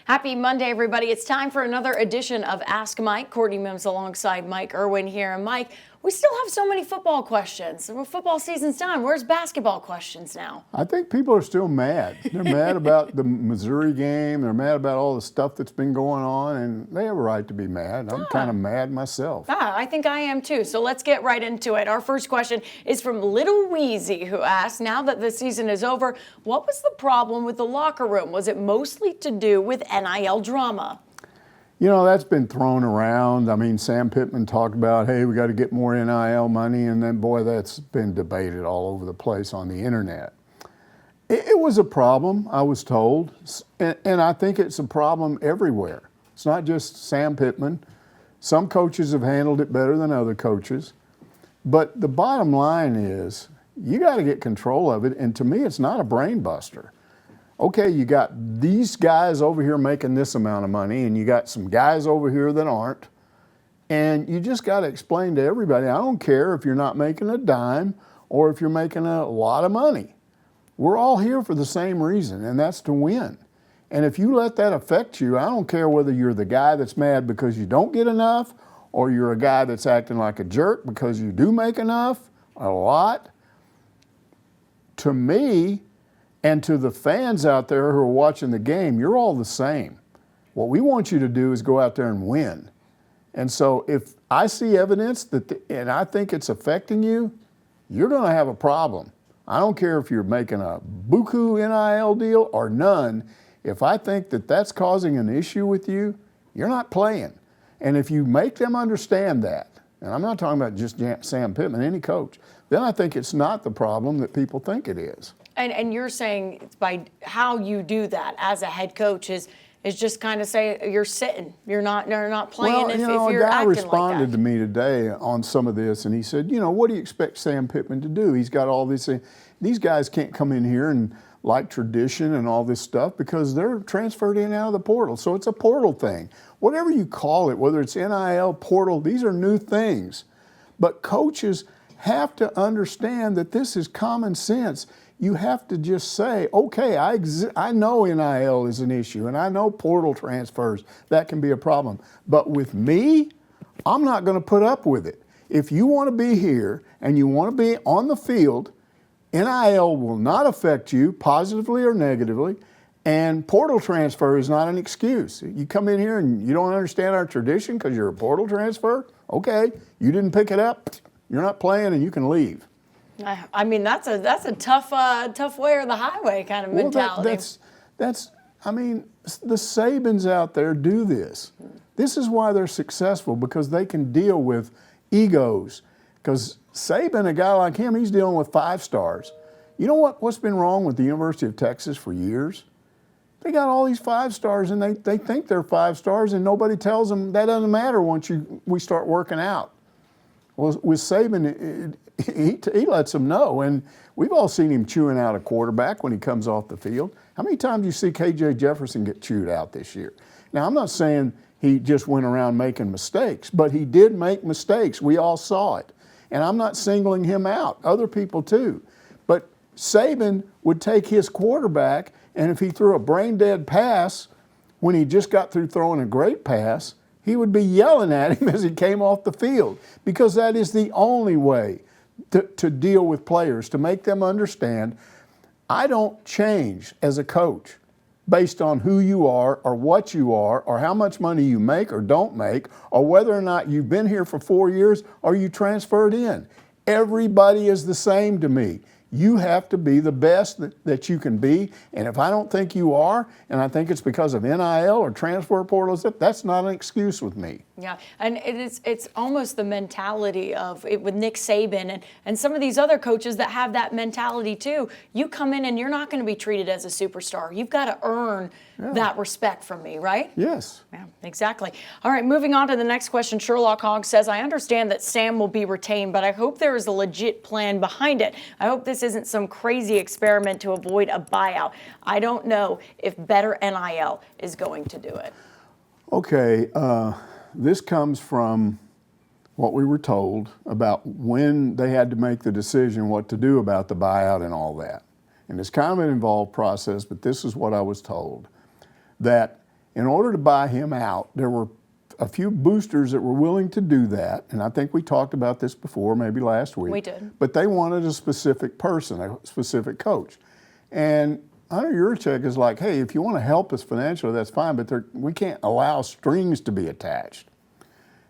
Happy Monday, everybody. It's time for another edition of Ask Mike. Courtney Mims alongside Mike Irwin here. And Mike, we still have so many football questions. Football season's done. Where's basketball questions now? I think people are still mad. They're mad about the Missouri game. They're mad about all the stuff that's been going on, and they have a right to be mad. I'm kind of mad myself. I think I am too. So let's get right into it. Our first question is from Little Wheezy, who asked, now that the season is over, what was the problem with the locker room? Was it mostly to do with NIL drama? You know, that's been thrown around. I mean, Sam Pitman talked about, hey, we got to get more NIL money, and then, boy, that's been debated all over the place on the internet. It was a problem, I was told, and I think it's a problem everywhere. It's not just Sam Pitman. Some coaches have handled it better than other coaches. But the bottom line is, you got to get control of it, and to me, it's not a brain buster. Okay, you got these guys over here making this amount of money, and you got some guys over here that aren't, and you just got to explain to everybody, I don't care if you're not making a dime or if you're making a lot of money. We're all here for the same reason, and that's to win. And if you let that affect you, I don't care whether you're the guy that's mad because you don't get enough, or you're a guy that's acting like a jerk because you do make enough, a lot. To me, and to the fans out there who are watching the game, you're all the same. What we want you to do is go out there and win. And so if I see evidence and I think it's affecting you, you're going to have a problem. I don't care if you're making a buku NIL deal or none. If I think that that's causing an issue with you, you're not playing. And if you make them understand that, and I'm not talking about just Sam Pitman, any coach, then I think it's not the problem that people think it is. And you're saying by how you do that as a head coach is just kind of say you're sitting, you're not playing. Well, if a you're guy acting responded like that. to me today on some of this, and he said, you know, what do you expect Sam Pitman to do? He's got all this. These guys can't come in here and like tradition and all this stuff because they're transferred in and out of the portal. So it's a portal thing. Whatever you call it, whether it's NIL, portal, these are new things. But coaches have to understand that this is common sense. You have to just say, okay, I know NIL is an issue, and I know portal transfers, that can be a problem. But with me, I'm not going to put up with it. If you want to be here and you want to be on the field, NIL will not affect you positively or negatively, and portal transfer is not an excuse. You come in here and you don't understand our tradition because you're a portal transfer, okay, you didn't pick it up, you're not playing and you can leave. I mean, that's a tough way or the highway kind of mentality. I mean, the Sabans out there do this. This is why they're successful, because they can deal with egos. Because Saban, a guy like him, he's dealing with 5 stars. You know what's been wrong with the University of Texas for years? They got all these 5 stars, and they think they're 5 stars, and nobody tells them that doesn't matter once we start working out. Well, with Saban, he lets them know, and we've all seen him chewing out a quarterback when he comes off the field. How many times do you see K.J. Jefferson get chewed out this year? Now, I'm not saying he just went around making mistakes, but he did make mistakes. We all saw it. And I'm not singling him out, other people too. But Saban would take his quarterback, and if he threw a brain-dead pass when he just got through throwing a great pass, he would be yelling at him as he came off the field, because that is the only way to deal with players, to make them understand, I don't change as a coach based on who you are or what you are or how much money you make or don't make or whether or not you've been here for 4 years or you transferred in. Everybody is the same to me. You have to be the best that you can be. And if I don't think you are, and I think it's because of NIL or transfer portals, that's not an excuse with me. Yeah, and it's almost the mentality of it with Nick Saban and some of these other coaches that have that mentality too. You come in and you're not going to be treated as a superstar. You've got to earn that respect from me, right? Yes. Yeah, exactly. All right, moving on to the next question. Sherlock Hogg says, I understand that Sam will be retained, but I hope there is a legit plan behind it. I hope this isn't some crazy experiment to avoid a buyout. I don't know if better NIL is going to do it. Okay, this comes from what we were told about when they had to make the decision what to do about the buyout and all that. And it's kind of an involved process, but this is what I was told. That In order to buy him out, there were a few boosters that were willing to do that, and I think we talked about this before, maybe last week. We did. But they wanted a specific person, a specific coach. And Hunter Yurachek is like, hey, if you want to help us financially, that's fine, but we can't allow strings to be attached.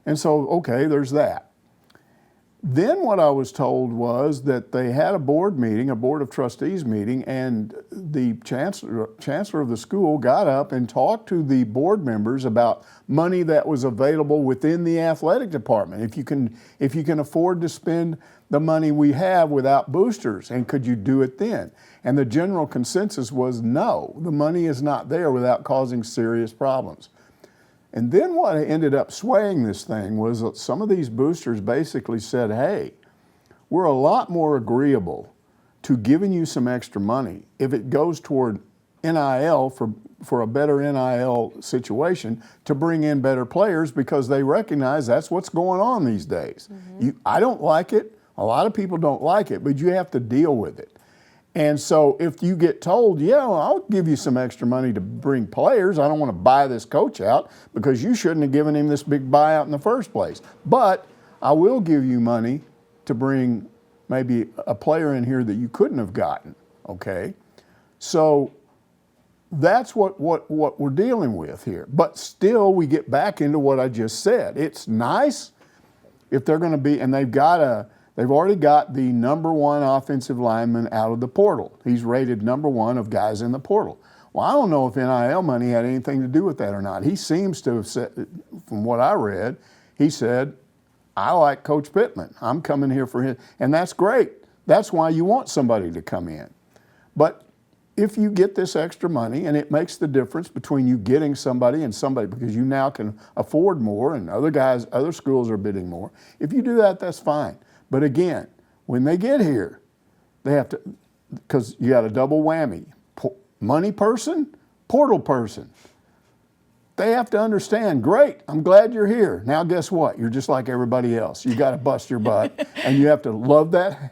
And so, okay, there's that. Then what I was told was that they had a board meeting, a board of trustees meeting, and the chancellor of the school got up and talked to the board members about money that was available within the athletic department. If you can afford to spend the money we have without boosters, and could you do it then? And the general consensus was no, the money is not there without causing serious problems. And then what ended up swaying this thing was that some of these boosters basically said, hey, we're a lot more agreeable to giving you some extra money if it goes toward NIL for a better NIL situation to bring in better players, because they recognize that's what's going on these days. I don't like it. A lot of people don't like it, but you have to deal with it. And so if you get told, yeah, well, I'll give you some extra money to bring players, I don't want to buy this coach out because you shouldn't have given him this big buyout in the first place. But I will give you money to bring maybe a player in here that you couldn't have gotten, okay? So that's what we're dealing with here. But still, we get back into what I just said. It's nice if they're going to be, and they've already got the #1 offensive lineman out of the portal. He's rated #1 of guys in the portal. Well, I don't know if NIL money had anything to do with that or not. He seems to have said, from what I read, he said, I like Coach Pitman. I'm coming here for him. And that's great. That's why you want somebody to come in. But if you get this extra money, and it makes the difference between you getting somebody and somebody, because you now can afford more and other schools are bidding more. If you do that, that's fine. But again, when they get here, they have to, because you got a double whammy, money person, portal person. They have to understand, great, I'm glad you're here. Now guess what? You're just like everybody else. You got to bust your butt, and you have to love that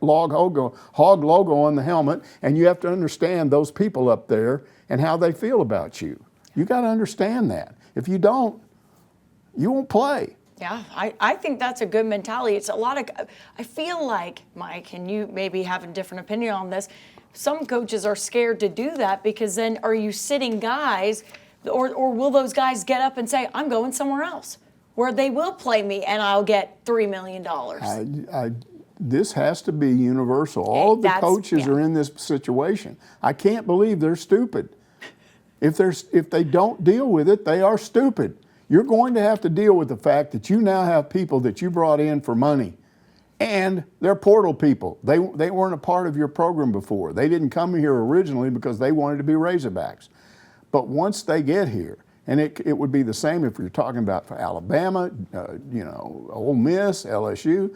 hog logo on the helmet, and you have to understand those people up there and how they feel about you. You got to understand that. If you don't, you won't play. Yeah, I think that's a good mentality. It's a lot of, I feel like, Mike, and you maybe have a different opinion on this, some coaches are scared to do that, because then are you sitting guys, or will those guys get up and say, I'm going somewhere else where they will play me and I'll get $3 million? This has to be universal. All of the coaches are in this situation. I can't believe they're stupid. If they don't deal with it, they are stupid. You're going to have to deal with the fact that you now have people that you brought in for money, and they're portal people. They weren't a part of your program before. They didn't come here originally because they wanted to be Razorbacks. But once they get here, and it would be the same if you're talking about for Alabama, Ole Miss, LSU,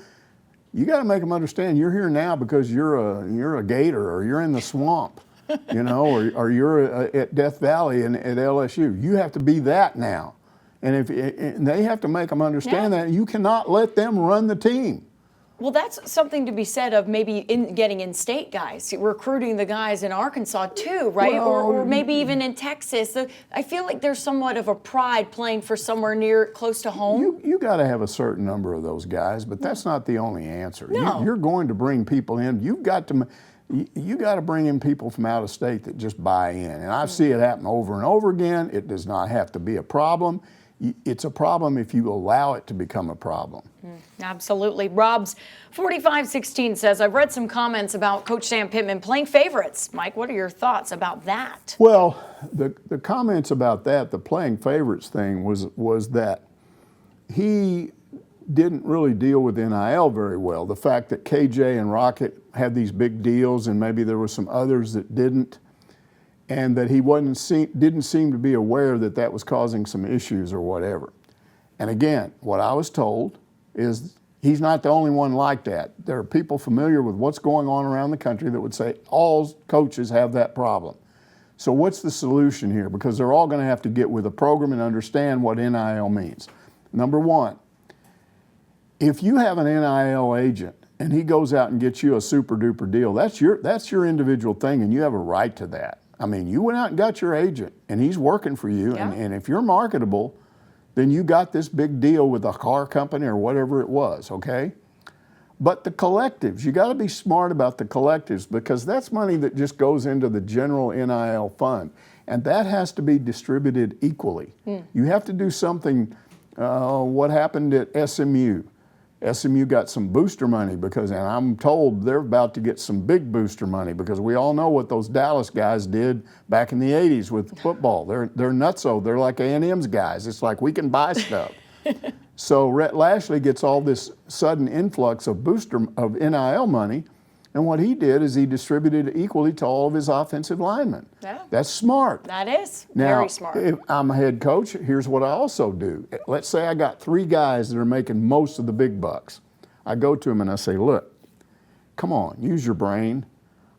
you got to make them understand you're here now because you're a Gator, or you're in the swamp, or you're at Death Valley at LSU. You have to be that now. And they have to make them understand that you cannot let them run the team. Well, that's something to be said of maybe getting in-state guys, recruiting the guys in Arkansas too, right? Well, or maybe even in Texas. I feel like there's somewhat of a pride playing for somewhere close to home. You got to have a certain number of those guys, but that's not the only answer. No. You're going to bring people in. You got to bring in people from out of state that just buy in. And I see it happen over and over again. It does not have to be a problem. It's a problem if you allow it to become a problem. Absolutely. Rob's 4516 says, I've read some comments about Coach Sam Pittman playing favorites. Mike, what are your thoughts about that? Well, the comments about that, the playing favorites thing, was that he didn't really deal with NIL very well. The fact that KJ and Rocket had these big deals, and maybe there were some others that didn't, and that he didn't seem to be aware that that was causing some issues or whatever. And again, what I was told is he's not the only one like that. There are people familiar with what's going on around the country that would say all coaches have that problem. So what's the solution here? Because they're all going to have to get with a program and understand what NIL means. Number one, if you have an NIL agent and he goes out and gets you a super duper deal, that's your individual thing, and you have a right to that. I mean, you went out and got your agent, and he's working for you. Yeah. And if you're marketable, then you got this big deal with a car company or whatever it was, okay? But the collectives, you got to be smart about the collectives, because that's money that just goes into the general NIL fund. And that has to be distributed equally. You have to do something, what happened at SMU. SMU got some booster money and I'm told they're about to get some big booster money, because we all know what those Dallas guys did back in the 80s with football. They're nutso. They're like A&M's guys. It's like, we can buy stuff. So Rhett Lashley gets all this sudden influx of NIL money, and what he did is he distributed it equally to all of his offensive linemen. Yeah. That's smart. That is Now, very smart. if I'm a head coach, here's what I also do. Let's say I got 3 guys that are making most of the big bucks. I go to them and I say, look, come on, use your brain.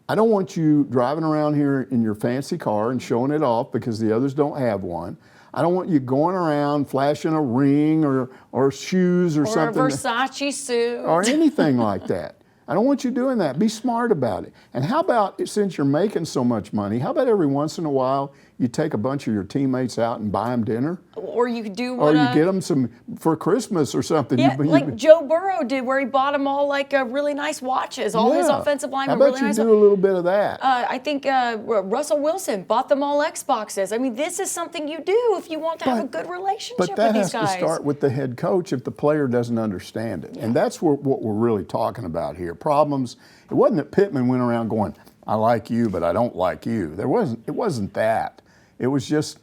I don't want you driving around here in your fancy car and showing it off because the others don't have one. I don't want you going around flashing a ring or shoes or something. Or a Versace suit. Or anything like that. I don't want you doing that. Be smart about it. And how about, since you're making so much money, how about every once in a while you take a bunch of your teammates out and buy them dinner? Or you could do Or what you get them some for Christmas or something. yeah, like Joe Burrow did, where he bought them all like really nice watches. All his offensive linemen How about really nice. you do a little bit of that? I think Russell Wilson bought them all Xboxes. I mean, this is something you do if you want to have a good relationship But that with has these guys. to start with the head coach if the player doesn't understand it. And that's what we're really talking about here. Problems. It wasn't that Pitman went around going, I like you, but I don't like you. It wasn't that. It was just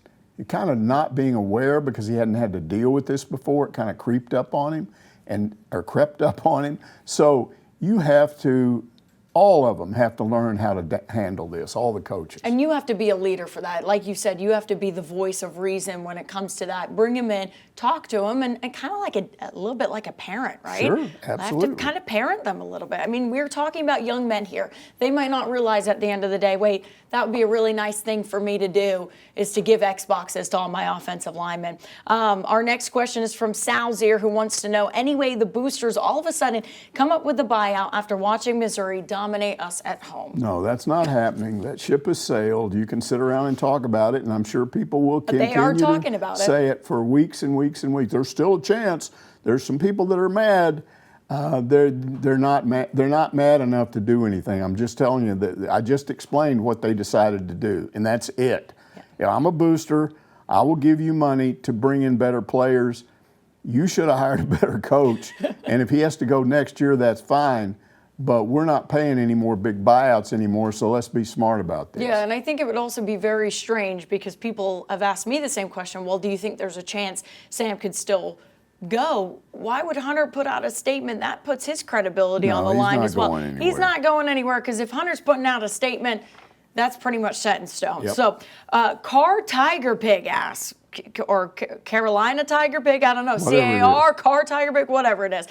kind of not being aware, because he hadn't had to deal with this before. It kind of crept up on him. So you have to, all of them have to learn how to handle this, all the coaches. And you have to be a leader for that. Like you said, you have to be the voice of reason when it comes to that. Bring him in, talk to him, and kind of like a little bit like a parent, right? Sure, absolutely. I have to kind of parent them a little bit. I mean, we're talking about young men here. They might not realize at the end of the day, wait, that would be a really nice thing for me to do, is to give Xboxes to all my offensive linemen. Our next question is from Salzier, who wants to know, anyway, the Boosters all of a sudden come up with the buyout after watching Missouri dominate us at home. No, that's not happening. That ship has sailed. You can sit around and talk about it, and I'm sure people will continue they are talking about it. Say it for weeks and weeks and weeks. There's still a chance. There's some people that are mad. They're not mad enough to do anything. I'm just telling you that I just explained what they decided to do, and that's it. Yeah, I'm a booster. I will give you money to bring in better players. You should have hired a better coach, and if he has to go next year, that's fine. But we're not paying any more big buyouts anymore, so let's be smart about this. Yeah, and I think it would also be very strange, because people have asked me the same question. Well, do you think there's a chance Sam could still go? Why would Hunter put out a statement? That puts his credibility on the line as well. He's not going anywhere, because if Hunter's putting out a statement, that's pretty much set in stone. Yep. So, Car Tiger Pig asks, or Carolina Tiger Pig, I don't know, CAR, Car Tiger Pig, whatever it is.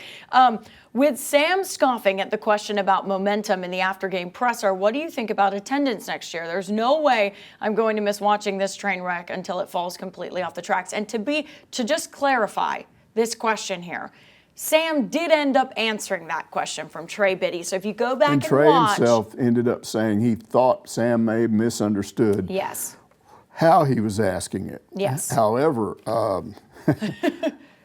With Sam scoffing at the question about momentum in the after-game presser, what do you think about attendance next year? There's no way I'm going to miss watching this train wreck until it falls completely off the tracks. And to just clarify this question here, Sam did end up answering that question from Trey Biddy. So if you go back and Trey watch, himself ended up saying he thought Sam may have misunderstood yes, how he was asking it. Yes. However,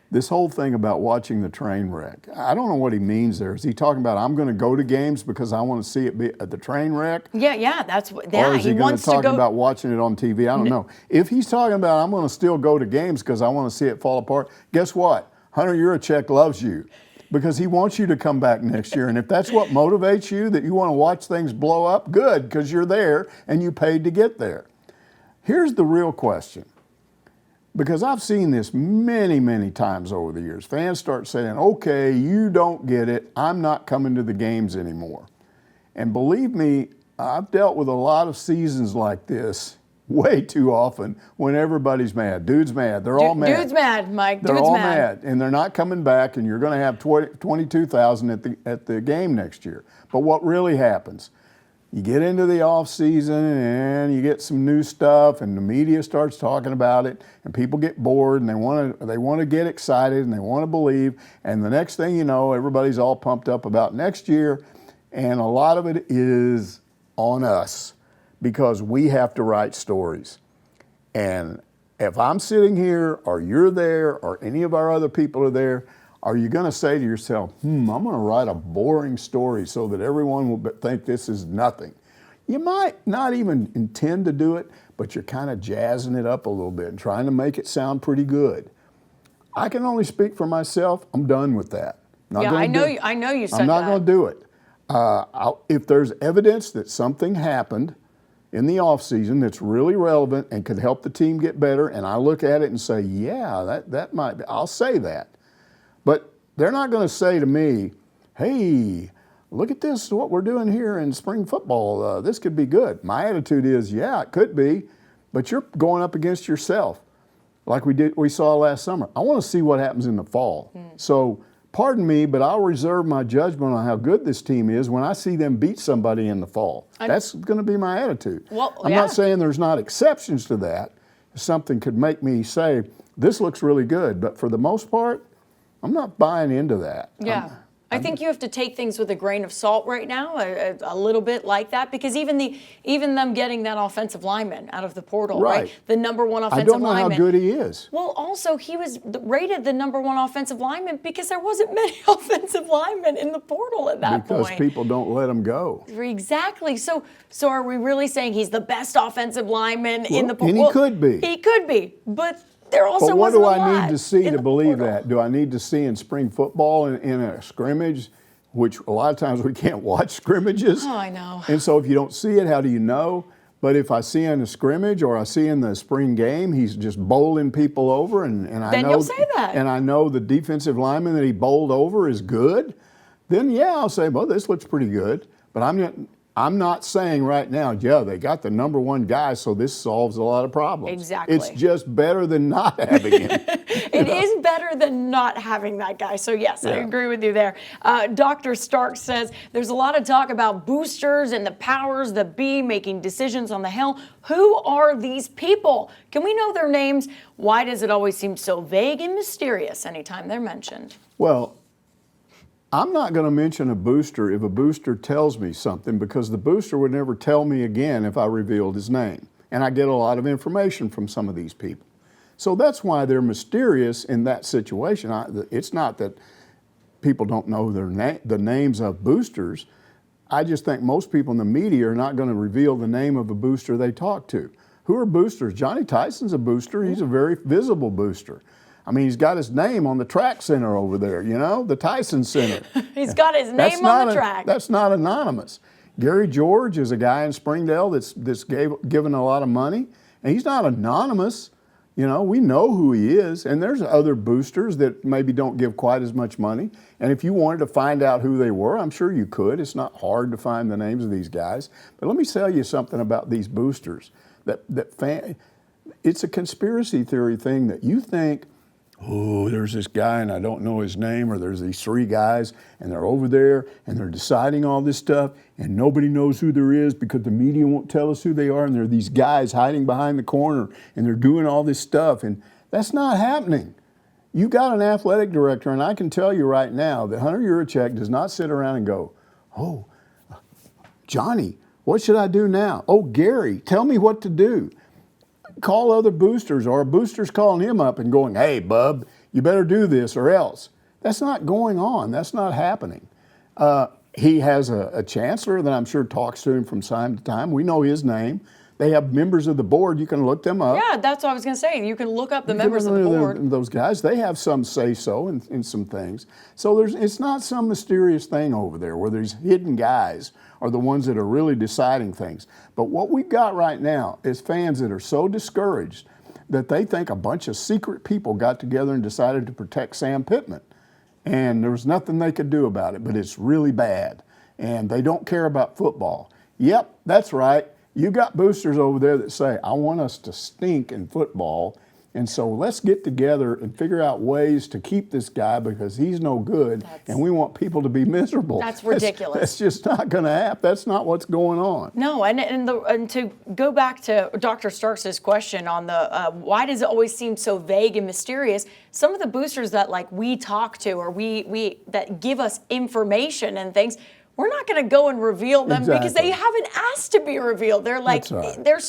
this whole thing about watching the train wreck, I don't know what he means there. Is he talking about, I'm going to go to games because I want to see it be at the train wreck? Yeah, that's what. Yeah, or is he going to talk about watching it on TV? I don't know. If he's talking about, I'm going to still go to games because I want to see it fall apart, guess what? Hunter Yurachek loves you, because he wants you to come back next year. And if that's what motivates you, that you want to watch things blow up, good, because you're there and you paid to get there. Here's the real question, because I've seen this many, many times over the years. Fans start saying, okay, you don't get it. I'm not coming to the games anymore. And believe me, I've dealt with a lot of seasons like this way too often when everybody's mad. Dude's mad. They're all mad. Dude's mad, Mike. They're Dude's all mad. And they're not coming back, and you're going to have 22,000 at the game next year. But what really happens? You get into the off season and you get some new stuff, and the media starts talking about it, and people get bored, and they want to get excited, and they want to believe, and the next thing you know, everybody's all pumped up about next year, and a lot of it is on us, because we have to write stories. And if I'm sitting here or you're there or any of our other people are there, are you going to say to yourself, I'm going to write a boring story so that everyone will think this is nothing? You might not even intend to do it, but you're kind of jazzing it up a little bit and trying to make it sound pretty good. I can only speak for myself. I'm done with that. I know you said that. I'm not going to do it. If there's evidence that something happened in the offseason that's really relevant and could help the team get better, and I look at it and say, yeah, that might be, I'll say that. But they're not going to say to me, hey, look at this, what we're doing here in spring football. This could be good. My attitude is, yeah, it could be, but you're going up against yourself like we saw last summer. I want to see what happens in the fall. So pardon me, but I'll reserve my judgment on how good this team is when I see them beat somebody in the fall. That's going to be my attitude. I'm not saying there's not exceptions to that. Something could make me say, this looks really good, but for the most part, I'm not buying into that. Yeah. I think you have to take things with a grain of salt right now, a little bit like that, because even them getting that offensive lineman out of the portal, right? The number one offensive lineman. I don't know how good he is. Well, also, he was rated the number one offensive lineman because there wasn't many offensive linemen in the portal at that point. Because people don't let him go. Exactly. So are we really saying he's the best offensive lineman in the portal? And he could be. He could be, but there also but what wasn't do a I lot need to see to believe portal. that? Do I need to see in spring football in a scrimmage, which a lot of times we can't watch scrimmages? Oh, I know. And so if you don't see it, how do you know? But if I see in a scrimmage or I see in the spring game, he's just bowling people over, and I then know you'll say that. And I know the defensive lineman that he bowled over is good, then yeah, I'll say, well, this looks pretty good. But I'm not saying right now, yeah, they got the number one guy, so this solves a lot of problems. Exactly. It's just better than not having him. It is better than not having that guy. So, yes, I agree with you there. Dr. Stark says there's a lot of talk about boosters and the powers that be making decisions on the Hill. Who are these people? Can we know their names? Why does it always seem so vague and mysterious anytime they're mentioned? Well, I'm not going to mention a booster if a booster tells me something, because the booster would never tell me again if I revealed his name. And I get a lot of information from some of these people. So that's why they're mysterious in that situation. It's not that people don't know the names of boosters. I just think most people in the media are not going to reveal the name of a booster they talk to. Who are boosters? Johnny Tyson's a booster. He's a very visible booster. I mean, he's got his name on the track center over there, you know, the Tyson Center. He's got his name on the track. That's not anonymous. Gary George is a guy in Springdale that's given a lot of money, and he's not anonymous. You know, we know who he is, and there's other boosters that maybe don't give quite as much money. And if you wanted to find out who they were, I'm sure you could. It's not hard to find the names of these guys. But let me tell you something about these boosters. It's a conspiracy theory thing that you think, oh, there's this guy and I don't know his name, or there's these three guys and they're over there and they're deciding all this stuff and nobody knows who there is because the media won't tell us who they are, and there are these guys hiding behind the corner and they're doing all this stuff, and that's not happening. You got an athletic director, and I can tell you right now that Hunter Yurachek does not sit around and go, oh, Johnny, what should I do now? Oh, Gary, tell me what to do. Call other boosters, or a booster's calling him up and going, hey, bub, you better do this or else. That's not going on. That's not happening. He has a chancellor that I'm sure talks to him from time to time. We know his name. They have members of the board. You can look them up. Yeah, that's what I was going to say. You can look up the members of the board. Those guys, they have some say-so in some things. So it's not some mysterious thing over there where these hidden guys are the ones that are really deciding things. But what we've got right now is fans that are so discouraged that they think a bunch of secret people got together and decided to protect Sam Pitman. And there was nothing they could do about it, but it's really bad. And they don't care about football. Yep, that's right. You got boosters over there that say, I want us to stink in football, and so let's get together and figure out ways to keep this guy because he's no good, and we want people to be miserable. That's ridiculous. That's just not going to happen. That's not what's going on. No, and to go back to Dr. Starks' question on the why does it always seem so vague and mysterious, some of the boosters that we talk to, or we that give us information and things, we're not going to go and reveal them because they Exactly. haven't asked to be revealed. They're like, That's right. they're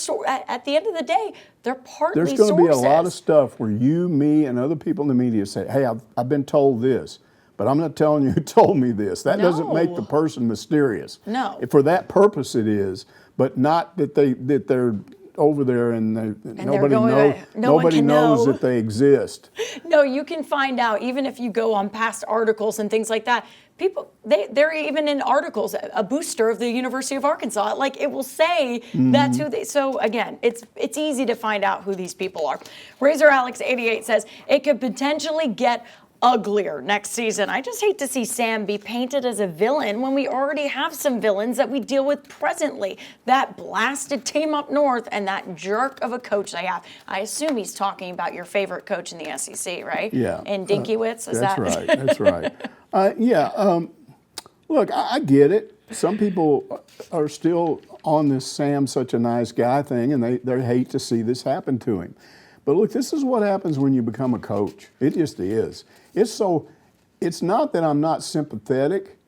at the end of the day, they're partly There's going to be a lot of sources. stuff where you, me, and other people in the media say, hey, I've been told this, but I'm not telling you who told me this. That doesn't make the No. person mysterious. No. For that purpose it is, but not that they're over there and nobody going knows. away. No one Nobody can knows know. that they exist. No, you can find out even if you go on past articles and things like that. People, they're even in articles. A booster of the University of Arkansas, like it will say that's who they. So again, it's easy to find out who these people are. Razor Alex 88 says it could potentially get uglier next season. I just hate to see Sam be painted as a villain when we already have some villains that we deal with presently. That blasted team up north and that jerk of a coach they have. I assume he's talking about your favorite coach in the SEC, right? Yeah. And Dinkiewicz, is That's that? right. That's right. Look, I get it. Some people are still on this Sam's such a nice guy thing, and they hate to see this happen to him. But look, this is what happens when you become a coach. It just is. It's not that I'm not sympathetic,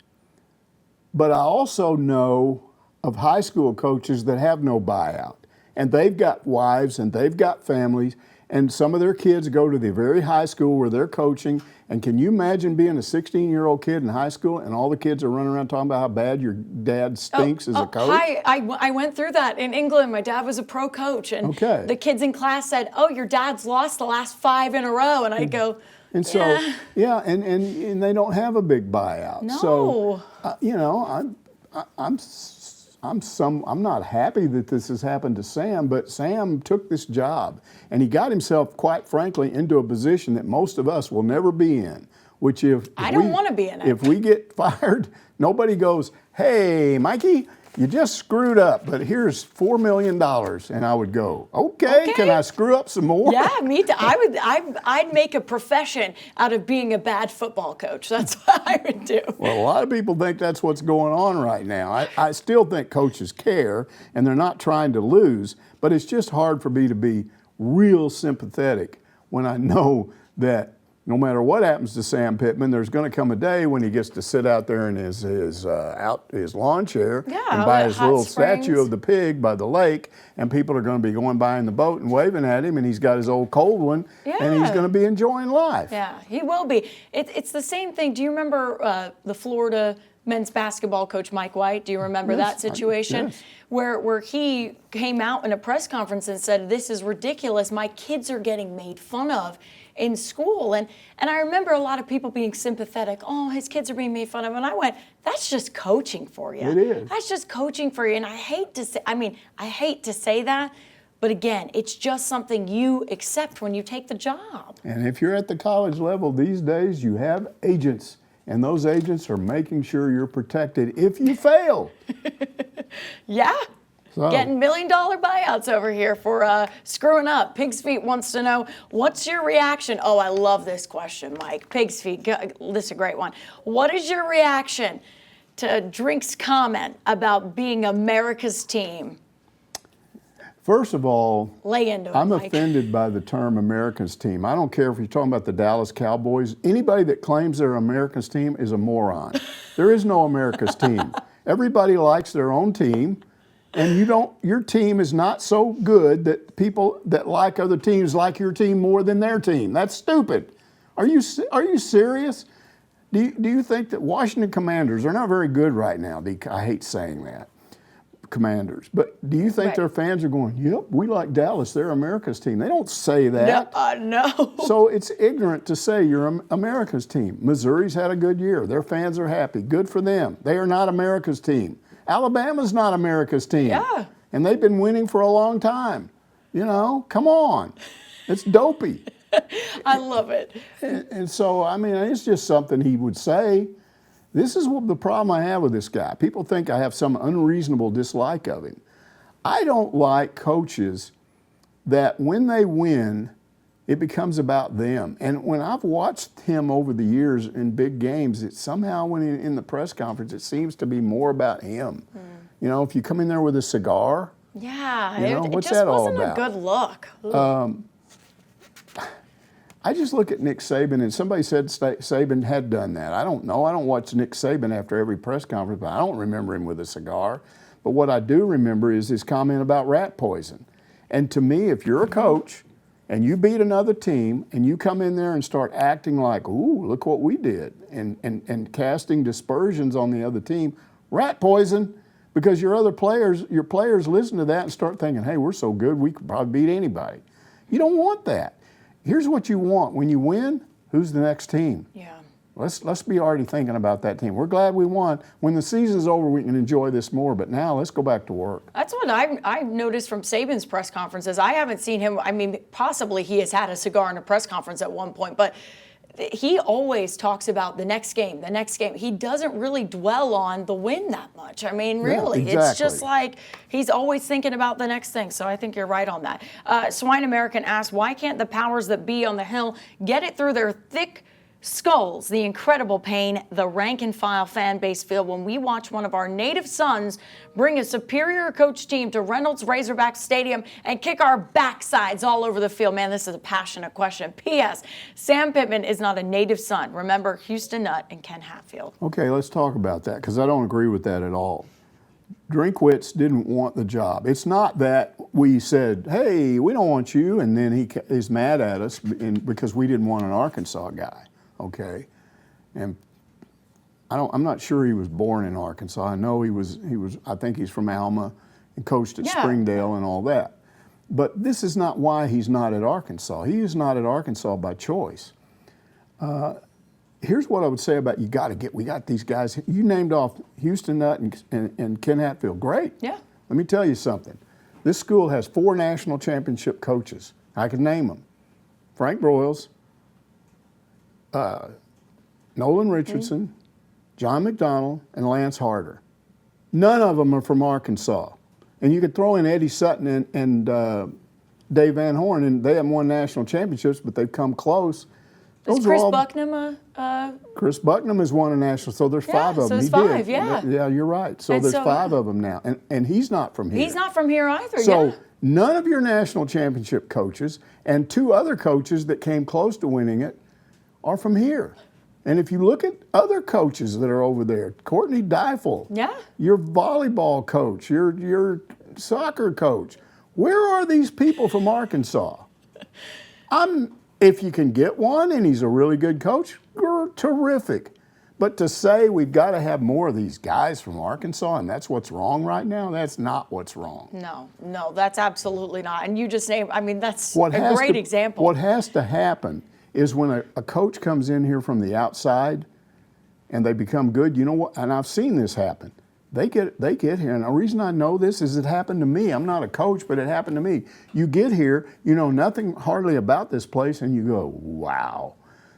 but I also know of high school coaches that have no buyout. And they've got wives and they've got families, and some of their kids go to the very high school where they're coaching. And can you imagine being a 16-year-old kid in high school and all the kids are running around talking about how bad your dad stinks as a coach? Hi, I went through that in England. My dad was a pro coach, and Okay. the kids in class said, "Oh, your dad's lost the last 5 in a row," and I'd go, And so, and they don't have a big buyout. No. So, I'm not happy that this has happened to Sam, but Sam took this job and he got himself, quite frankly, into a position that most of us will never be in. Which I don't want to be in it. If we get fired, nobody goes, "Hey, Mikey, you just screwed up, but here's $4 million." And I would go, okay, can I screw up some more? Yeah, me too. I'd make a profession out of being a bad football coach. That's what I would do. Well, a lot of people think that's what's going on right now. I still think coaches care, and they're not trying to lose, but it's just hard for me to be real sympathetic when I know that no matter what happens to Sam Pitman, there's going to come a day when he gets to sit out there in his lawn chair and by his little statue of the pig by the lake, and people are going to be going by in the boat and waving at him, and he's got his old cold one, and he's going to be enjoying life. Yeah, he will be. It's the same thing. Do you remember the Florida men's basketball coach Mike White? Do you remember that situation? Yes. Where he came out in a press conference and said, "This is ridiculous. My kids are getting made fun of in school." And I remember a lot of people being sympathetic. "Oh, his kids are being made fun of." And I went, "That's just coaching for you. It is. That's just coaching for you." And I hate to say that, but again, it's just something you accept when you take the job. And if you're at the college level these days, you have agents, and those agents are making sure you're protected if you fail. Yeah. So, Getting $1 million buyouts over here for screwing up. Pig's Feet wants to know, what's your reaction? Oh, I love this question, Mike. Pig's Feet, this is a great one. What is your reaction to Drink's comment about being America's team? first of all, Lay into it, I'm Mike. offended by the term America's team. I don't care if you're talking about the Dallas Cowboys. Anybody that claims they're America's team is a moron. There is no America's team. Everybody likes their own team. And your team is not so good that people that like other teams like your team more than their team. That's stupid. Are you serious? Do you think that Washington Commanders are not very good right now? I hate saying that, Commanders. But do you think their fans are going, "Yep, we like Dallas. They're America's team"? They don't say that. No. So it's ignorant to say you're America's team. Missouri's had a good year. Their fans are happy. Good for them. They are not America's team. Alabama's not America's team. Yeah. And they've been winning for a long time. Come on. It's dopey. I love it. And so, I mean, it's just something he would say. This is what the problem I have with this guy. People think I have some unreasonable dislike of him. I don't like coaches that when they win, it becomes about them. And when I've watched him over the years in big games, it somehow when in the press conference, it seems to be more about him. If you come in there with a cigar, Yeah, what's it just that all wasn't about? a good look. I just look at Nick Saban, and somebody said Saban had done that. I don't know. I don't watch Nick Saban after every press conference, but I don't remember him with a cigar. But what I do remember is his comment about rat poison. And to me, if you're a coach and you beat another team and you come in there and start acting like, ooh, look what we did, and casting dispersions on the other team, rat poison, because your players listen to that and start thinking, hey, we're so good, we could probably beat anybody. You don't want that. Here's what you want. When you win, who's the next team? Yeah. Let's be already thinking about that team. We're glad we won. When the season's over, we can enjoy this more. But now let's go back to work. That's what I've noticed from Saban's press conferences. I haven't seen him. I mean, possibly he has had a cigar in a press conference at one point, but he always talks about the next game, the next game. He doesn't really dwell on the win that much. I mean, really, yeah, exactly. It's just like he's always thinking about the next thing. So I think you're right on that. Swine American asks, why can't the powers that be on the Hill get it through their thick skulls, the incredible pain the rank and file fan base feel when we watch one of our native sons bring a superior coach team to Reynolds Razorback Stadium and kick our backsides all over the field? Man, this is a passionate question. P.S. Sam Pitman is not a native son. Remember Houston Nutt and Ken Hatfield. Okay, let's talk about that, because I don't agree with that at all. Drinkwitz didn't want the job. It's not that we said, hey, we don't want you, and then he is mad at us because we didn't want an Arkansas guy. Okay, and I'm not sure he was born in Arkansas. I know he was. I think he's from Alma and coached at Springdale and all that. But this is not why he's not at Arkansas. He is not at Arkansas by choice. Here's what I would say about we got these guys. You named off Houston Nutt and Ken Hatfield. Great. Yeah. Let me tell you something. This school has 4 national championship coaches. I can name them: Frank Broyles, Nolan Richardson, John McDonald, and Lance Harder. None of them are from Arkansas. And you could throw in Eddie Sutton and Dave Van Horn, and they haven't won national championships, but they've come close. Is Chris Bucknam Chris Bucknam has won a national, so there's 5 of them. So there's 5, yeah. Yeah, you're right. So there's 5 of them now, and he's not from here. He's not from here either, So none of your national championship coaches and 2 other coaches that came close to winning it are from here. And if you look at other coaches that are over there, Courtney Deifel, your volleyball coach, your soccer coach, where are these people from Arkansas? If you can get one and he's a really good coach, terrific. But to say we've got to have more of these guys from Arkansas and that's what's wrong right now, that's not what's wrong. No, that's absolutely not. And you just named, I mean, that's a great example. What has to happen is when a coach comes in here from the outside and they become good, you know what, and I've seen this happen. They get here, and the reason I know this is it happened to me. I'm not a coach, but it happened to me. You get here, you know nothing hardly about this place, and you go, wow,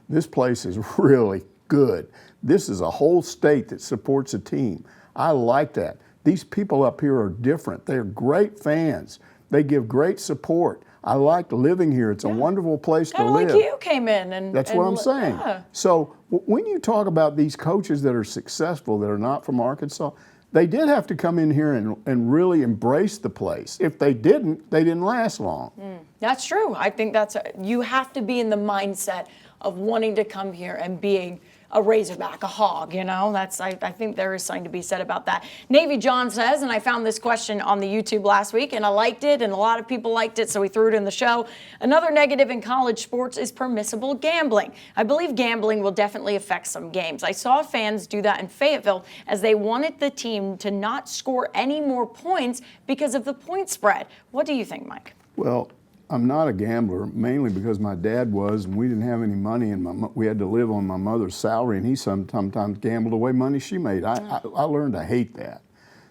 this place is really good. This is a whole state that supports a team. I like that. These people up here are different. They're great fans. They give great support. I like living here. It's a wonderful place to live. Kind of like you came in. And that's what I'm saying. Yeah. So when you talk about these coaches that are successful that are not from Arkansas, they did have to come in here and really embrace the place. If they didn't last long. That's true. I think you have to be in the mindset of wanting to come here and being a Razorback, a hog, you know? I think there is something to be said about that. Navy John says, and I found this question on the YouTube last week, and I liked it, and a lot of people liked it, so we threw it in the show. Another negative in college sports is permissible gambling. I believe gambling will definitely affect some games. I saw fans do that in Fayetteville as they wanted the team to not score any more points because of the point spread. What do you think, Mike? Well, I'm not a gambler, mainly because my dad was, and we didn't have any money, and we had to live on my mother's salary, and he sometimes gambled away money she made. I learned to hate that.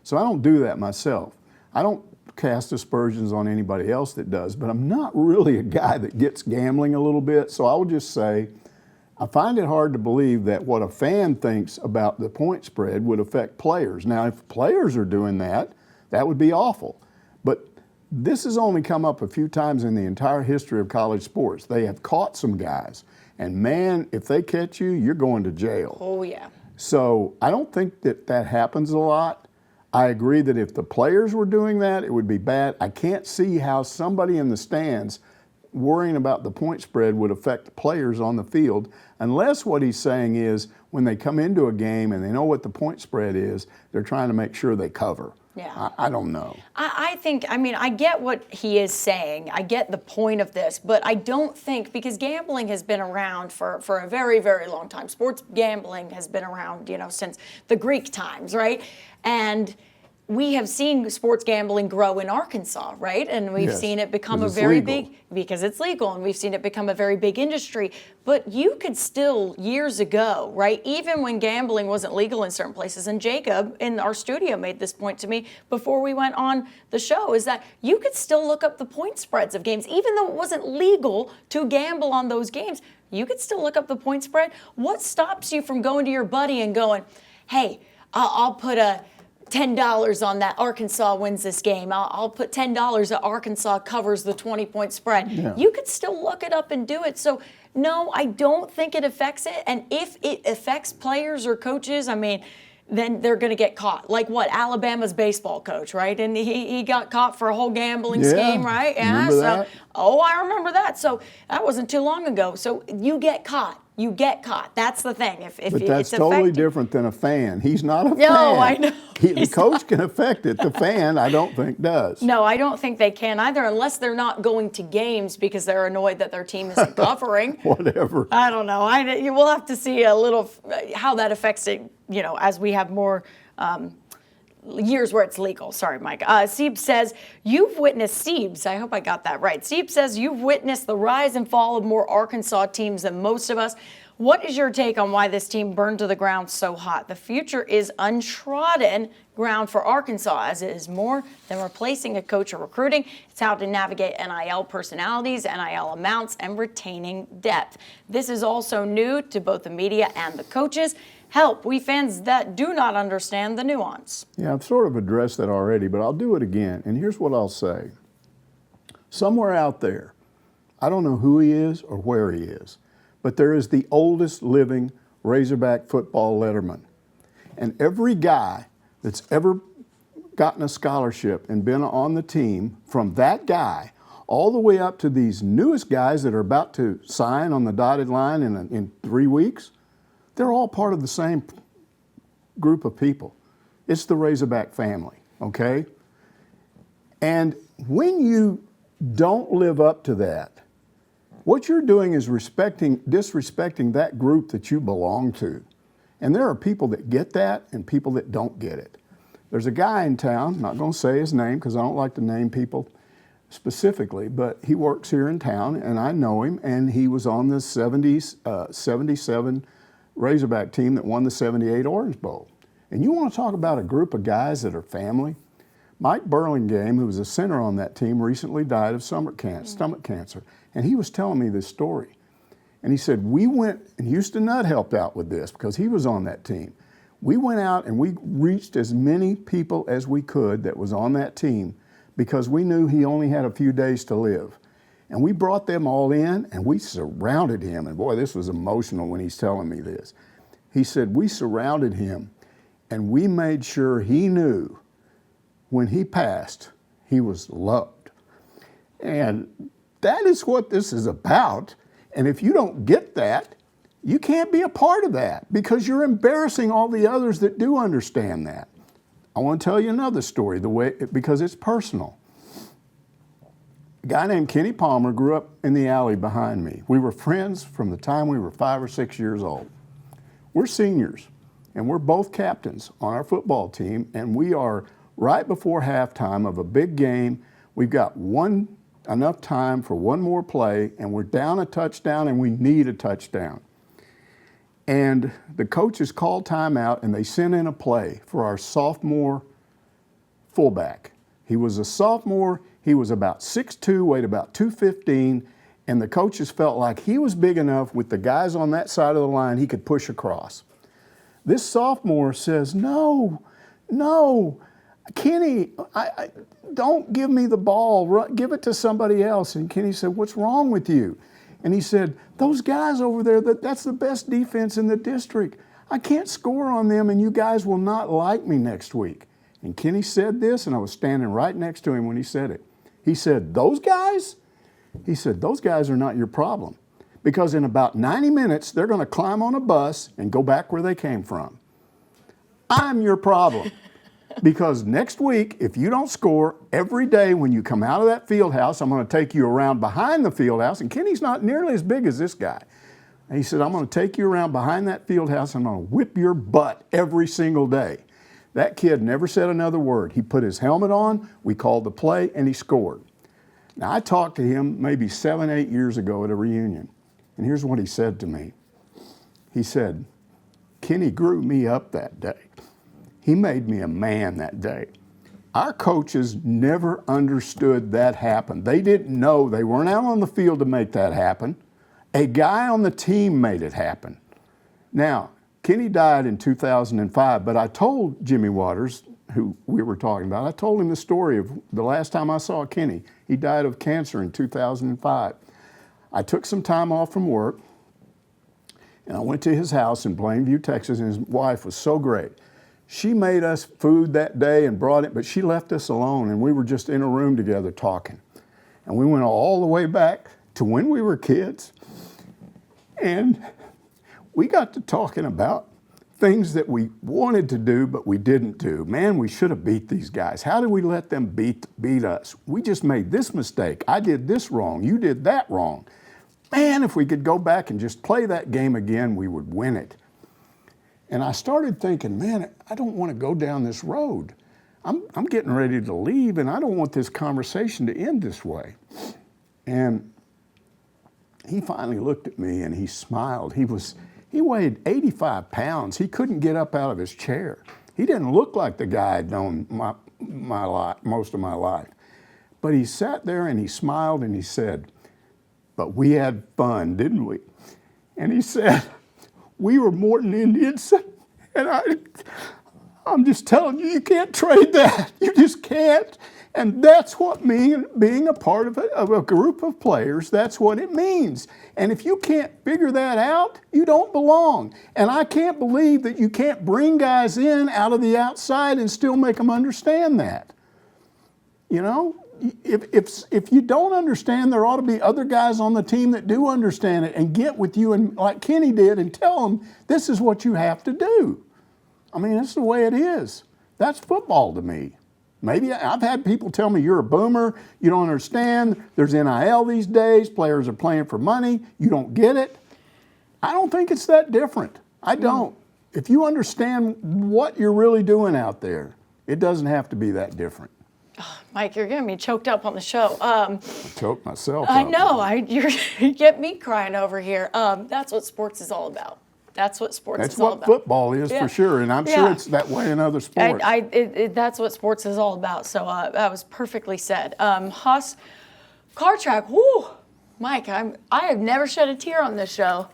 So I don't do that myself. I don't cast aspersions on anybody else that does, but I'm not really a guy that gets gambling a little bit, so I will just say I find it hard to believe that what a fan thinks about the point spread would affect players. Now, if players are doing that, that would be awful. But this has only come up a few times in the entire history of college sports. They have caught some guys, and man, if they catch you, you're going to jail. Oh, yeah. So I don't think that happens a lot. I agree that if the players were doing that, it would be bad. I can't see how somebody in the stands worrying about the point spread would affect players on the field, unless what he's saying is when they come into a game and they know what the point spread is, they're trying to make sure they cover. Yeah. I don't know. I think, I mean, I get what he is saying. I get the point of this, but I don't think, because gambling has been around for a very, very long time. Sports gambling has been around, since the Greek times, right? And we have seen sports gambling grow in Arkansas, right? And we've seen it become a very big, because it's legal, and we've seen it become a very big industry. But you could still, years ago, right, even when gambling wasn't legal in certain places, and Jacob in our studio made this point to me before we went on the show, is that you could still look up the point spreads of games, even though it wasn't legal to gamble on those games. You could still look up the point spread. What stops you from going to your buddy and going, hey, I'll put a $10 on that Arkansas wins this game. I'll put $10 that Arkansas covers the 20-point spread. Yeah. You could still look it up and do it. So, no, I don't think it affects it. And if it affects players or coaches, I mean, then they're going to get caught. Like what? Alabama's baseball coach, right? And he got caught for a whole gambling scheme, right? Yeah. Remember that? Oh, I remember that. So that wasn't too long ago. So you get caught. You get caught. That's the thing. But that's totally different than a fan. He's not a fan. No, I know. The coach can affect it. The fan, I don't think, does. No, I don't think they can either, unless they're not going to games because they're annoyed that their team isn't covering. Whatever. I don't know. We'll have to see a little how that affects it, as we have more years where it's legal. Sorry, Mike. Siebes says, you've witnessed, Siebes, I hope I got that right. Siebes says, you've witnessed the rise and fall of more Arkansas teams than most of us. What is your take on why this team burned to the ground so hot? The future is untrodden ground for Arkansas, as it is more than replacing a coach or recruiting. It's how to navigate NIL personalities, NIL amounts, and retaining depth. This is also new to both the media and the coaches. Help, we fans that do not understand the nuance. Yeah, I've sort of addressed that already, but I'll do it again. And here's what I'll say. Somewhere out there, I don't know who he is or where he is, but there is the oldest living Razorback football letterman. And every guy that's ever gotten a scholarship and been on the team, from that guy all the way up to these newest guys that are about to sign on the dotted line in 3 weeks, they're all part of the same group of people. It's the Razorback family, okay? And when you don't live up to that, what you're doing is disrespecting that group that you belong to. And there are people that get that and people that don't get it. There's a guy in town, not going to say his name because I don't like to name people specifically, but he works here in town and I know him, and he was on the 77 Razorback team that won the 78 Orange Bowl. And you want to talk about a group of guys that are family? Mike Burlingame, who was a center on that team, recently died of stomach cancer. And he was telling me this story. And he said, we went, and Houston Nutt helped out with this because he was on that team. We went out and we reached as many people as we could that was on that team because we knew he only had a few days to live. And we brought them all in and we surrounded him. And boy, this was emotional when he's telling me this. He said, we surrounded him and we made sure he knew when he passed, he was loved. And that is what this is about. And if you don't get that, you can't be a part of that because you're embarrassing all the others that do understand that. I want to tell you another story because it's personal. A guy named Kenny Palmer grew up in the alley behind me. We were friends from the time we were 5 or 6 years old. We're seniors, and we're both captains on our football team, and we are right before halftime of a big game. We've got enough time for one more play, and we're down a touchdown, and we need a touchdown. And the coaches called timeout, and they sent in a play for our sophomore fullback. He was a sophomore. He was about 6'2", weighed about 215, and the coaches felt like he was big enough with the guys on that side of the line he could push across. This sophomore says, no, Kenny, don't give me the ball. Give it to somebody else. And Kenny said, what's wrong with you? And he said, those guys over there, that's the best defense in the district. I can't score on them, and you guys will not like me next week. And Kenny said this, and I was standing right next to him when he said it. He said, those guys? He said, those guys are not your problem, because in about 90 minutes, they're going to climb on a bus and go back where they came from. I'm your problem. Because next week, if you don't score every day when you come out of that field house, I'm going to take you around behind the field house. And Kenny's not nearly as big as this guy. And he said, I'm going to take you around behind that field house and I'm going to whip your butt every single day. That kid never said another word. He put his helmet on, we called the play, and he scored. Now, I talked to him maybe 7, 8 years ago at a reunion. And here's what he said to me. He said, Kenny grew me up that day. He made me a man that day. Our coaches never understood that happened. They didn't know. They weren't out on the field to make that happen. A guy on the team made it happen. Now, Kenny died in 2005, but I told Jimmy Waters, who we were talking about, I told him the story of the last time I saw Kenny. He died of cancer in 2005. I took some time off from work, and I went to his house in Plainview, Texas, and his wife was so great. She made us food that day and brought it, but she left us alone, and we were just in a room together talking. And we went all the way back to when we were kids, and we got to talking about things that we wanted to do, but we didn't do. Man, we should have beat these guys. How did we let them beat us? We just made this mistake. I did this wrong. You did that wrong. Man, if we could go back and just play that game again, we would win it. And I started thinking, man, I don't want to go down this road. I'm getting ready to leave, and I don't want this conversation to end this way. And he finally looked at me and he smiled. He weighed 85 pounds. He couldn't get up out of his chair. He didn't look like the guy I'd known my life, most of my life. But he sat there and he smiled and he said, but we had fun, didn't we? And he said, we were more than Indians, and I'm just telling you, you can't trade that. You just can't. And that's what being a part of a group of players, that's what it means. And if you can't figure that out, you don't belong. And I can't believe that you can't bring guys in out of the outside and still make them understand that. You know? If you don't understand, there ought to be other guys on the team that do understand it and get with you, and like Kenny did, and tell them this is what you have to do. I mean, that's the way it is. That's football to me. Maybe I've had people tell me you're a boomer, you don't understand, there's NIL these days, players are playing for money, you don't get it. I don't think it's that different. I don't. If you understand what you're really doing out there, it doesn't have to be that different. Mike, you're getting me choked up on the show. I choked myself I up. know. You get me crying over here. That's what sports is all about. That's what sports is all about. That's what football is for sure, and I'm sure it's that way in other sports. That's what sports is all about. So that was perfectly said. Haas car track. Whoo, Mike, I have never shed a tear on this show.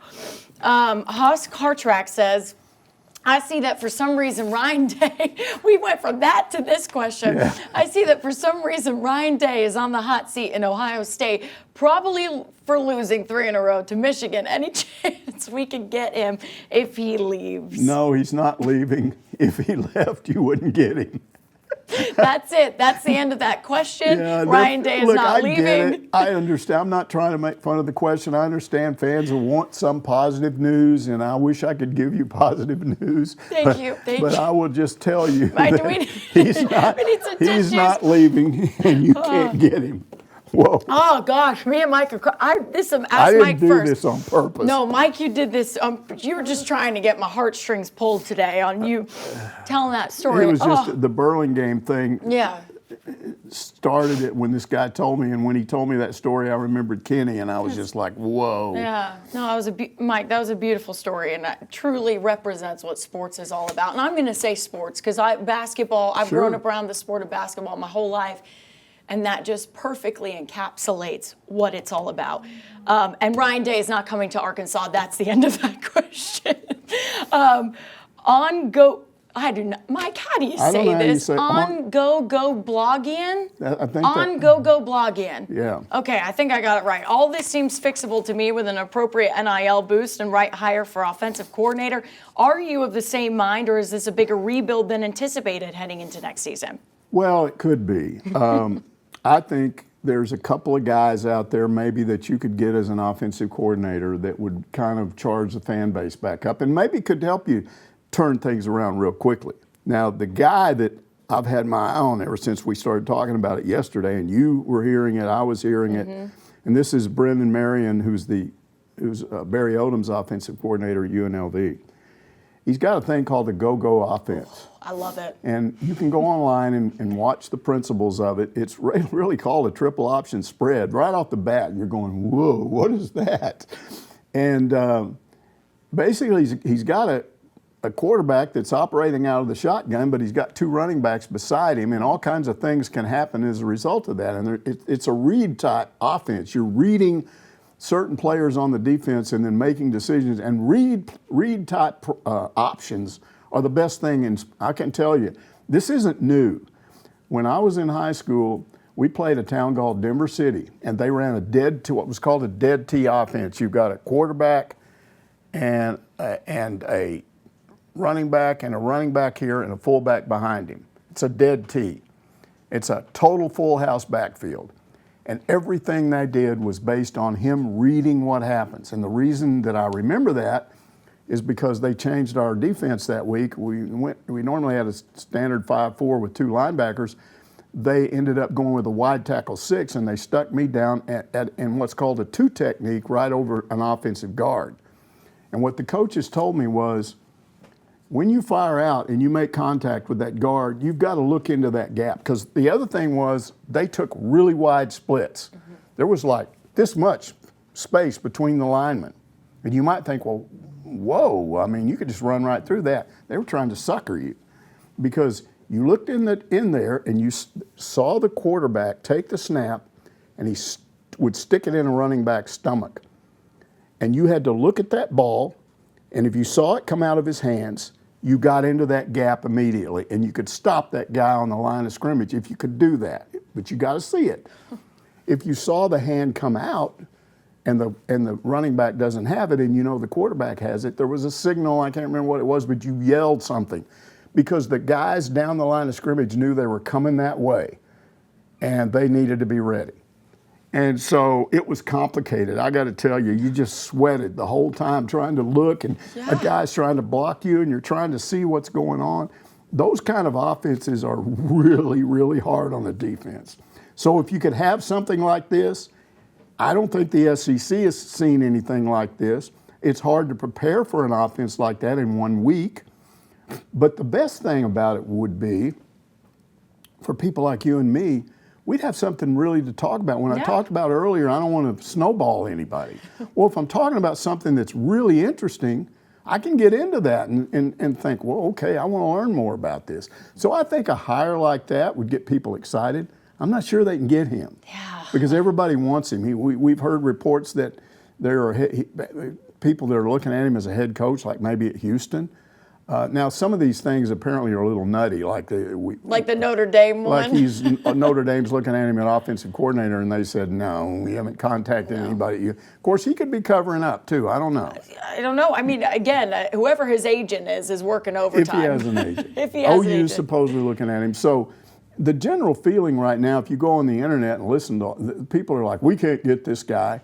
Haas car track says, I see that for some reason Ryan Day, we went from that to this question. Yeah. I see that for some reason Ryan Day is on the hot seat in Ohio State, probably for losing 3 in a row to Michigan. Any chance we can get him if he leaves? No, he's not leaving. If he left, you wouldn't get him. That's it. That's the end of that question. Yeah, Ryan Day is not leaving. Get it. I understand. I'm not trying to make fun of the question. I understand fans will want some positive news, and I wish I could give you positive news. Thank you. But I will just tell you Mike, that he's not leaving, and you can't get him. Whoa. Oh, gosh. Me and Mike are I didn't Mike do first. This on purpose. No, Mike, you did this. You were just trying to get my heartstrings pulled today on you telling that story. It was just the Burlingame thing. Yeah. Started it when this guy told me, and when he told me that story, I remembered Kenny, and I was just like, whoa. Yeah. No, Mike, that was a beautiful story, and that truly represents what sports is all about. And I'm going to say sports because I've grown up around the sport of basketball my whole life. And that just perfectly encapsulates what it's all about. And Ryan Day is not coming to Arkansas. That's the end of that question. Mike, how do you say this? Go blogging? I think go blogging. Yeah. Okay, I think I got it right. All this seems fixable to me with an appropriate NIL boost and right hire for offensive coordinator. Are you of the same mind, or is this a bigger rebuild than anticipated heading into next season? Well, it could be. I think there's a couple of guys out there maybe that you could get as an offensive coordinator that would kind of charge the fan base back up and maybe could help you turn things around real quickly. Now, the guy that I've had my eye on ever since we started talking about it yesterday, and you were hearing it, I was hearing it, and this is Brendan Marion, who's Barry Odom's offensive coordinator at UNLV. He's got a thing called the go-go offense. I love it. And you can go online and watch the principles of it. It's really called a triple option spread. Right off the bat, you're going, whoa, what is that? And basically, he's got a quarterback that's operating out of the shotgun, but he's got two running backs beside him, and all kinds of things can happen as a result of that. And it's a read-type offense. You're reading certain players on the defense and then making decisions, and read-type options are the best thing. And I can tell you, this isn't new. When I was in high school, we played a town called Denver City, and they ran what was called a dead T offense. You've got a quarterback and a running back and a running back here and a fullback behind him. It's a dead T. It's a total full house backfield. And everything they did was based on him reading what happens. And the reason that I remember that is because they changed our defense that week. We normally had a standard 5-4 with two linebackers. They ended up going with a wide tackle 6, and they stuck me down in what's called a 2 technique right over an offensive guard. And what the coaches told me was, when you fire out and you make contact with that guard, you've got to look into that gap. Because the other thing was, they took really wide splits. There was like this much space between the linemen. And you might think, well, whoa, I mean, you could just run right through that. They were trying to sucker you. Because you looked in there and you saw the quarterback take the snap, and he would stick it in a running back's stomach. And you had to look at that ball, and if you saw it come out of his hands, you got into that gap immediately, and you could stop that guy on the line of scrimmage if you could do that. But you got to see it. If you saw the hand come out and the running back doesn't have it, and you know the quarterback has it, there was a signal, I can't remember what it was, but you yelled something. Because the guys down the line of scrimmage knew they were coming that way, and they needed to be ready. And so it was complicated. I got to tell you, you just sweated the whole time trying to look, and a guy's trying to block you, and you're trying to see what's going on. Those kind of offenses are really, really hard on the defense. So if you could have something like this, I don't think the SEC has seen anything like this. It's hard to prepare for an offense like that in 1 week. But the best thing about it would be, for people like you and me, we'd have something really to talk about. When I talked about earlier, I don't want to snowball anybody. Well, if I'm talking about something that's really interesting, I can get into that and think, well, okay, I want to learn more about this. So I think a hire like that would get people excited. I'm not sure they can get him. Because everybody wants him. We've heard reports that there are people that are looking at him as a head coach, like maybe at Houston. Now, some of these things apparently are a little nutty, like the Notre Dame one. Like Notre Dame's looking at him as offensive coordinator, and they said, no, we haven't contacted anybody. Of course, he could be covering up, too. I don't know. I don't know. I mean, again, whoever his agent is working overtime. If he has an agent. If he has an agent. OU's supposedly looking at him. So the general feeling right now, if you go on the internet and listen to people are like, we can't get this guy.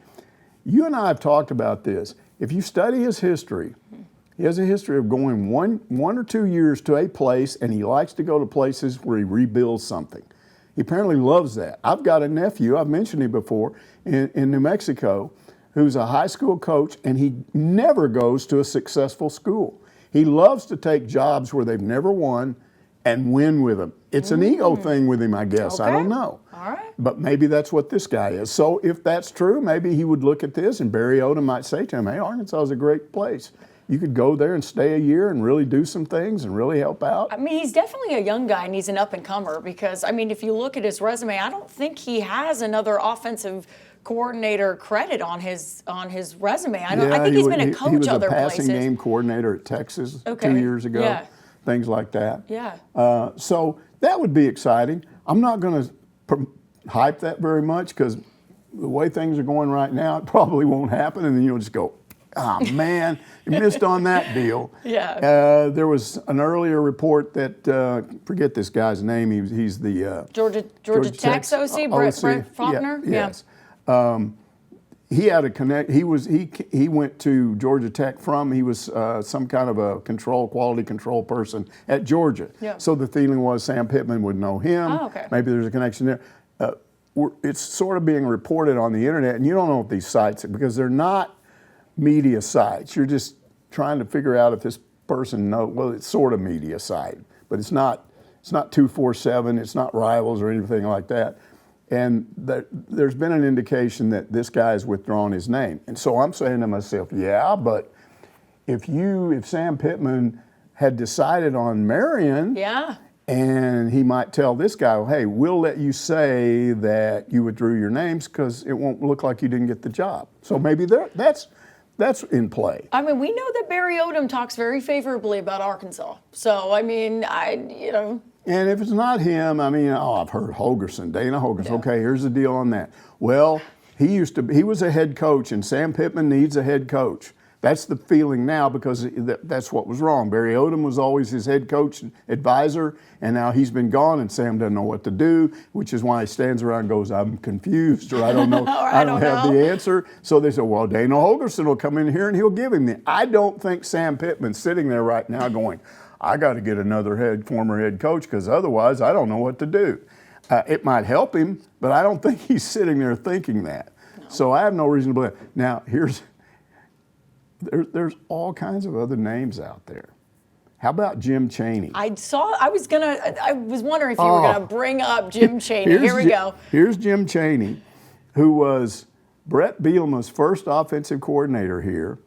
You and I have talked about this. If you study his history, he has a history of going one or 2 years to a place, and he likes to go to places where he rebuilds something. He apparently loves that. I've got a nephew, I've mentioned him before, in New Mexico, who's a high school coach, and he never goes to a successful school. He loves to take jobs where they've never won and win with them. It's an ego thing with him, I guess. I don't know. All right. But maybe that's what this guy is. So if that's true, maybe he would look at this, and Barry Odom might say to him, hey, Arkansas is a great place. You could go there and stay a year and really do some things and really help out. I mean, he's definitely a young guy, and he's an up-and-comer because, I mean, if you look at his resume, I don't think he has another offensive coordinator credit on his resume. I think he's been a coach other places. He was a passing game coordinator at Texas 2 years ago, things like that. So that would be exciting. I'm not going to hype that very much because the way things are going right now, it probably won't happen, and then you'll just go, Oh, man, you missed on that deal. Yeah. There was an earlier report that, forget this guy's name, he's the Georgia Tech's OC, Brett Faulkner? Yeah, yes. He had a connect. He went to Georgia Tech he was some kind of a quality control person at Georgia. Yeah. So the feeling was Sam Pitman would know him. Oh, okay. Maybe there's a connection there. It's sort of being reported on the internet, and you don't know what these sites are because they're not media sites. You're just trying to figure out if this person knows. Well, it's sort of media site, but it's not. It's not 247. It's not Rivals or anything like that. And there's been an indication that this guy has withdrawn his name. And so I'm saying to myself, yeah, but if Sam Pitman had decided on Marion, Yeah. and he might tell this guy, well, hey, we'll let you say that you withdrew your names because it won't look like you didn't get the job. So maybe that's in play. I mean, we know that Barry Odom talks very favorably about Arkansas. So, I mean, And if it's not him, I mean, I've heard Holgerson, Dana Holgerson. Yeah. Okay, here's the deal on that. Well, he was a head coach, and Sam Pitman needs a head coach. That's the feeling now because that's what was wrong. Barry Odom was always his head coach and advisor, and now he's been gone, and Sam doesn't know what to do, which is why he stands around and goes, I'm confused, or I don't know, I don't have the answer. So they said, well, Dana Holgerson will come in here and he'll give him the. I don't think Sam Pitman's sitting there right now going, I got to get another former head coach because otherwise I don't know what to do. It might help him, but I don't think he's sitting there thinking that. No. So I have no reason to believe. Now, there's all kinds of other names out there. How about Jim Chaney? I was wondering if you were going to bring up Jim Chaney. Here we go. Here's Jim Chaney, who was Brett Bielema's first offensive coordinator here.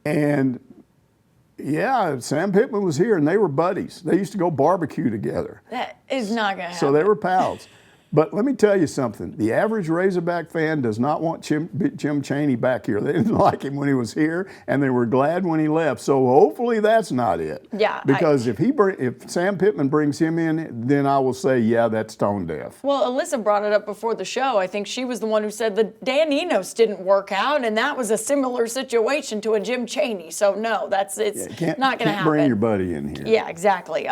And yeah, Sam Pitman was here, and they were buddies. They used to go barbecue together. That is not going to happen. So they were pals. But let me tell you something. The average Razorback fan does not want Jim Chaney back here. They didn't like him when he was here, and they were glad when he left. So hopefully that's not it. Yeah. Because if Sam Pitman brings him in, then I will say, yeah, that's tone deaf. Well, Alyssa brought it up before the show. I think she was the one who said that Dan Enos didn't work out, and that was a similar situation to a Jim Chaney. So no, it's not going to happen. Can't bring your buddy in here. Yeah, exactly.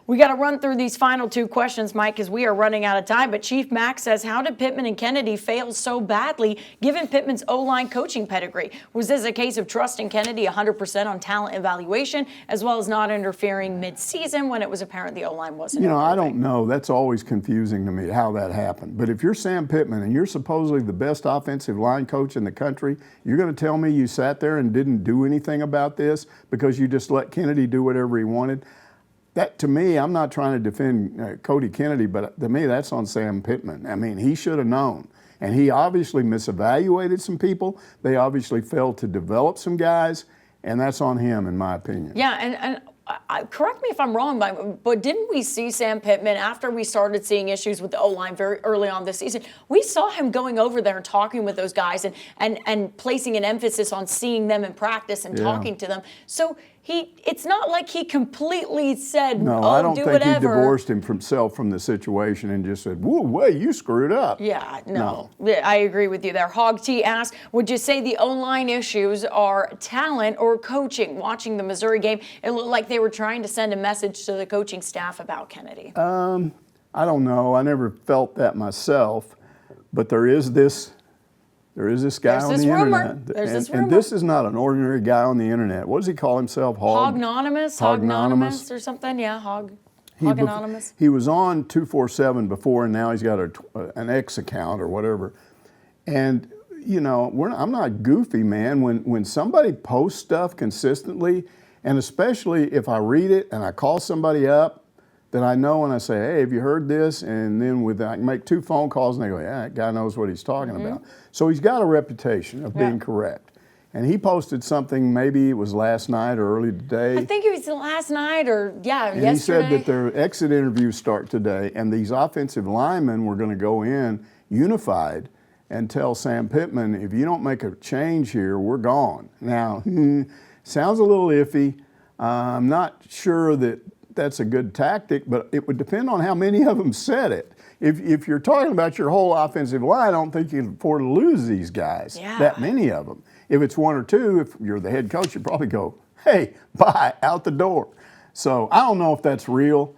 We got to run through these final two questions, Mike, because we are running out of time. But Chief Max says, how did Pitman and Kennedy fail so badly given Pittman's O-line coaching pedigree? Was this a case of trusting Kennedy 100% on talent evaluation as well as not interfering mid-season when it was apparent the O-line wasn't improving? I don't know. That's always confusing to me how that happened. But if you're Sam Pitman and you're supposedly the best offensive line coach in the country, you're going to tell me you sat there and didn't do anything about this because you just let Kennedy do whatever he wanted? That, to me, I'm not trying to defend Cody Kennedy, but to me, that's on Sam Pitman. I mean, he should have known. And he obviously misevaluated some people. They obviously failed to develop some guys, and that's on him, in my opinion. Yeah, and correct me if I'm wrong, but didn't we see Sam Pitman, after we started seeing issues with the O-line very early on this season, we saw him going over there and talking with those guys and placing an emphasis on seeing them in practice and talking to them. So it's not like he completely said, no, I don't do think whatever. He divorced himself from the situation and just said, whoa, wait, you screwed up. Yeah, no. I agree with you there. Hog T asked, would you say the O-line issues are talent or coaching? Watching the Missouri game, it looked like they were trying to send a message to the coaching staff about Kennedy. I don't know. I never felt that myself, but there is this guy on the internet. And this is not an ordinary guy on the internet. What does he call himself? Hognonymous or something? Yeah, Hoganonymous. He was on 247 before, and now he's got an X account or whatever. And, I'm not goofy, man. When somebody posts stuff consistently, and especially if I read it and I call somebody up, then I know and I say, hey, have you heard this? And then I can make 2 phone calls and they go, yeah, that guy knows what he's talking about. So he's got a reputation of being correct. And he posted something, maybe it was last night or early today. I think it was last night or, yesterday. And he said that their exit interviews start today, and these offensive linemen were going to go in unified and tell Sam Pitman, if you don't make a change here, we're gone. Now, sounds a little iffy. I'm not sure that that's a good tactic, but it would depend on how many of them said it. If you're talking about your whole offensive line, I don't think you can afford to lose these guys, that many of them. If it's one or two, if you're the head coach, you'd probably go, hey, bye, out the door. So I don't know if that's real.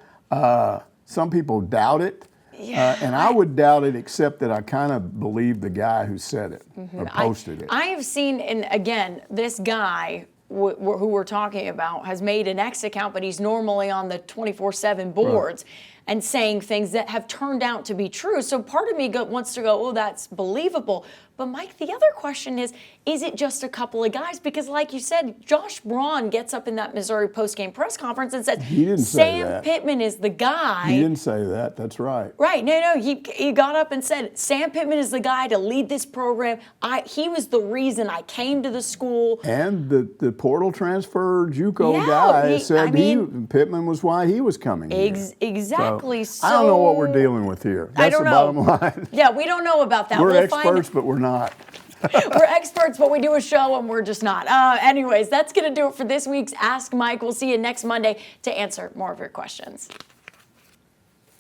Some people doubt it. And I would doubt it, except that I kind of believe the guy who said it or posted it. I have seen, and again, this guy who we're talking about has made an X account, but he's normally on the 24/7 boards. Right. And saying things that have turned out to be true. So part of me wants to go, oh, that's believable. But Mike, the other question is it just a couple of guys? Because like you said, Josh Braun gets up in that Missouri postgame press conference and says, Sam Pitman is the guy. He didn't say that. That's right. Right. No. He got up and said, Sam Pitman is the guy to lead this program. He was the reason I came to the school. And the portal transfer JUCO guy said Pitman was why he was coming here. Exactly. So I don't know what we're dealing with here. That's the bottom line. Yeah, we don't know about that. We're experts, but we're not. We're experts, but we do a show and we're just not. Anyways, that's going to do it for this week's Ask Mike. We'll see you next Monday to answer more of your questions.